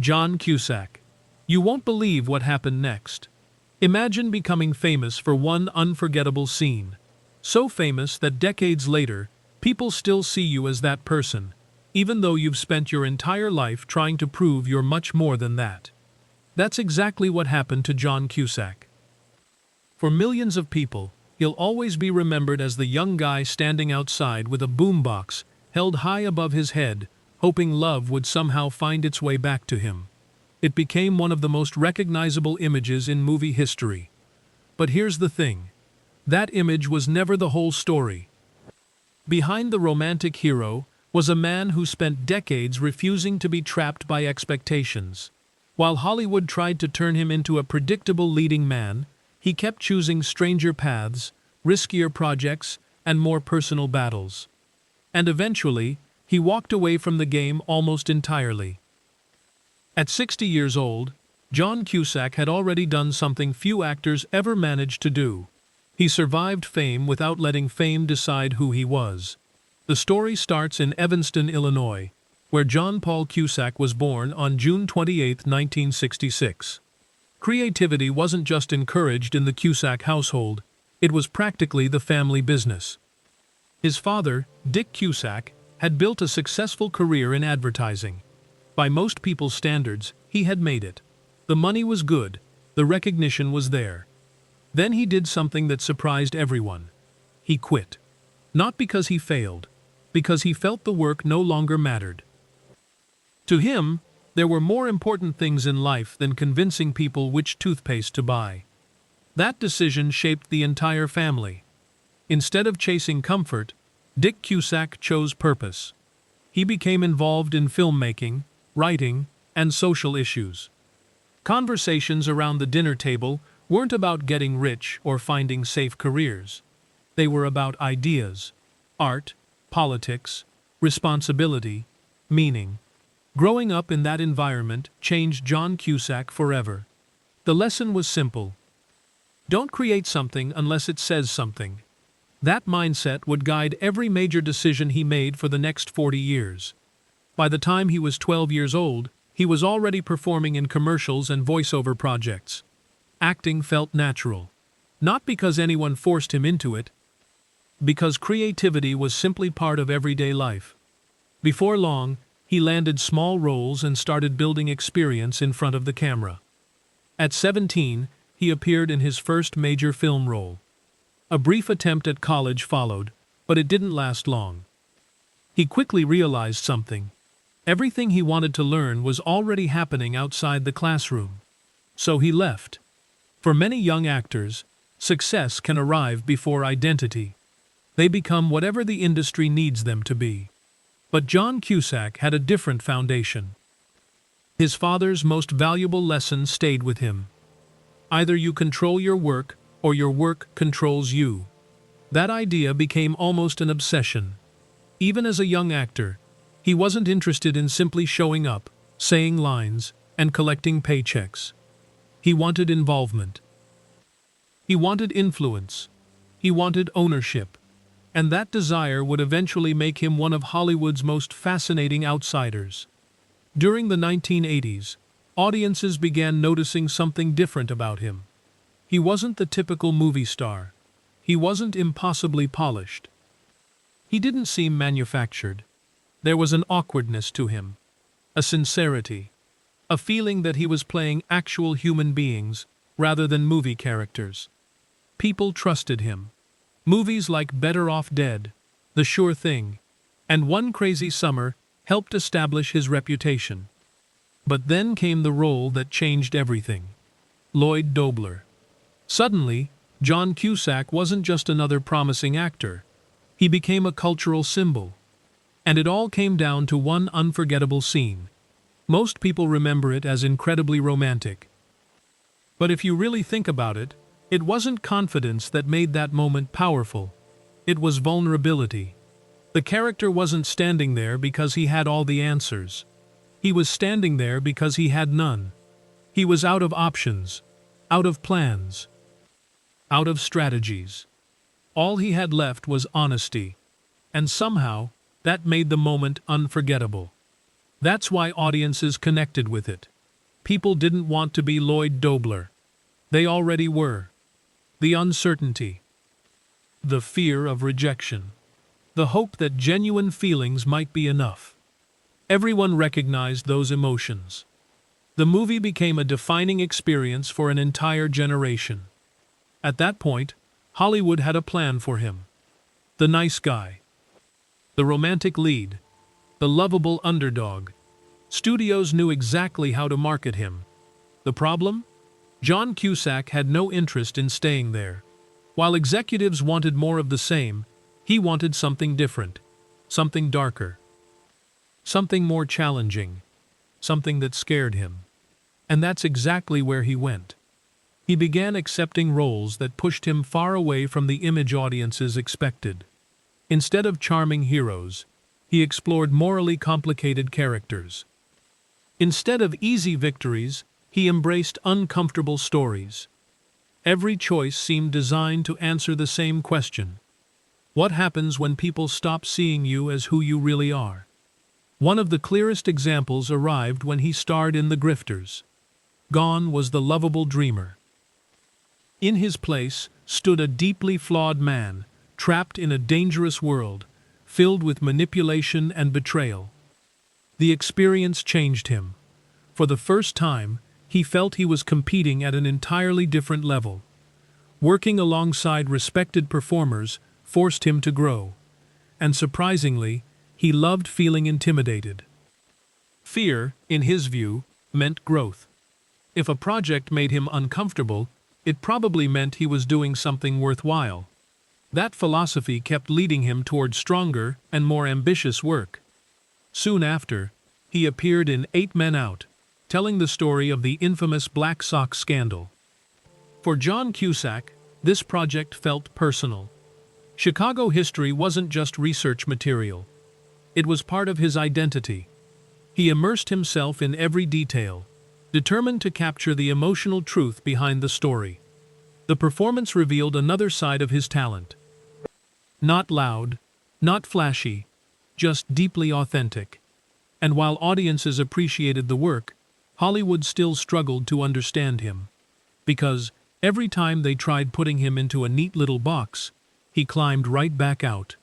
John Cusack. You won't believe what happened next. Imagine becoming famous for one unforgettable scene. So famous that decades later, people still see you as that person, even though you've spent your entire life trying to prove you're much more than that. That's exactly what happened to John Cusack. For millions of people, he'll always be remembered as the young guy standing outside with a boombox held high above his head, hoping love would somehow find its way back to him. It became one of the most recognizable images in movie history. But here's the thing. That image was never the whole story. Behind the romantic hero was a man who spent decades refusing to be trapped by expectations. While Hollywood tried to turn him into a predictable leading man, he kept choosing stranger paths, riskier projects, and more personal battles. And eventually, he walked away from the game almost entirely. At 60 years old, John Cusack had already done something few actors ever managed to do. He survived fame without letting fame decide who he was. The story starts in Evanston, Illinois, where John Paul Cusack was born on June 28, 1966. Creativity wasn't just encouraged in the Cusack household, it was practically the family business. His father, Dick Cusack, had built a successful career in advertising. By most people's standards, he had made it. The money was good, the recognition was there. Then he did something that surprised everyone. He quit. Not because he failed, because he felt the work no longer mattered. To him, there were more important things in life than convincing people which toothpaste to buy. That decision shaped the entire family. Instead of chasing comfort, Dick Cusack chose purpose. He became involved in filmmaking, writing, and social issues. Conversations around the dinner table weren't about getting rich or finding safe careers. They were about ideas, art, politics, responsibility, meaning. Growing up in that environment changed John Cusack forever. The lesson was simple. Don't create something unless it says something. That mindset would guide every major decision he made for the next 40 years. By the time he was 12 years old, he was already performing in commercials and voiceover projects. Acting felt natural. Not because anyone forced him into it, because creativity was simply part of everyday life. Before long, he landed small roles and started building experience in front of the camera. At 17, he appeared in his first major film role. A brief attempt at college followed, but it didn't last long. He quickly realized something. Everything he wanted to learn was already happening outside the classroom. So he left. For many young actors, success can arrive before identity. They become whatever the industry needs them to be. But John Cusack had a different foundation. His father's most valuable lesson stayed with him. Either you control your work, or your work controls you. That idea became almost an obsession. Even as a young actor, he wasn't interested in simply showing up, saying lines, and collecting paychecks. He wanted involvement. He wanted influence. He wanted ownership. And that desire would eventually make him one of Hollywood's most fascinating outsiders. During the 1980s, audiences began noticing something different about him. He wasn't the typical movie star. He wasn't impossibly polished. He didn't seem manufactured. There was an awkwardness to him, a sincerity, a feeling that he was playing actual human beings rather than movie characters. People trusted him. Movies like Better Off Dead, The Sure Thing, and One Crazy Summer helped establish his reputation. But then came the role that changed everything. Lloyd Dobler. Suddenly, John Cusack wasn't just another promising actor. He became a cultural symbol. And it all came down to one unforgettable scene. Most people remember it as incredibly romantic. But if you really think about it, it wasn't confidence that made that moment powerful. It was vulnerability. The character wasn't standing there because he had all the answers. He was standing there because he had none. He was out of options, out of plans, out of strategies. All he had left was honesty. And somehow, that made the moment unforgettable. That's why audiences connected with it. people didn't want to be Lloyd Dobler. They already were. The uncertainty. The fear of rejection. The hope that genuine feelings might be enough. Everyone recognized those emotions. The movie became a defining experience for an entire generation. At that point, Hollywood had a plan for him. The nice guy. The romantic lead. The lovable underdog. Studios knew exactly how to market him. The problem? John Cusack had no interest in staying there. While executives wanted more of the same, he wanted something different, something darker, something more challenging, something that scared him. And that's exactly where he went. He began accepting roles that pushed him far away from the image audiences expected. Instead of charming heroes, he explored morally complicated characters. Instead of easy victories, he embraced uncomfortable stories. Every choice seemed designed to answer the same question. What happens when people stop seeing you as who you really are? One of the clearest examples arrived when he starred in The Grifters. Gone was the lovable dreamer. In his place stood a deeply flawed man, trapped in a dangerous world, filled with manipulation and betrayal. The experience changed him. For the first time, he felt he was competing at an entirely different level. Working alongside respected performers forced him to grow. And surprisingly, he loved feeling intimidated. Fear, in his view, meant growth. If a project made him uncomfortable, it probably meant he was doing something worthwhile. That philosophy kept leading him toward stronger and more ambitious work. Soon after, he appeared in 8 Men Out, telling the story of the infamous Black Sox scandal. For John Cusack, this project felt personal. Chicago history wasn't just research material. It was part of his identity. He immersed himself in every detail, determined to capture the emotional truth behind the story. The performance revealed another side of his talent. Not loud, not flashy, just deeply authentic. And while audiences appreciated the work, Hollywood still struggled to understand him. Because every time they tried putting him into a neat little box, he climbed right back out.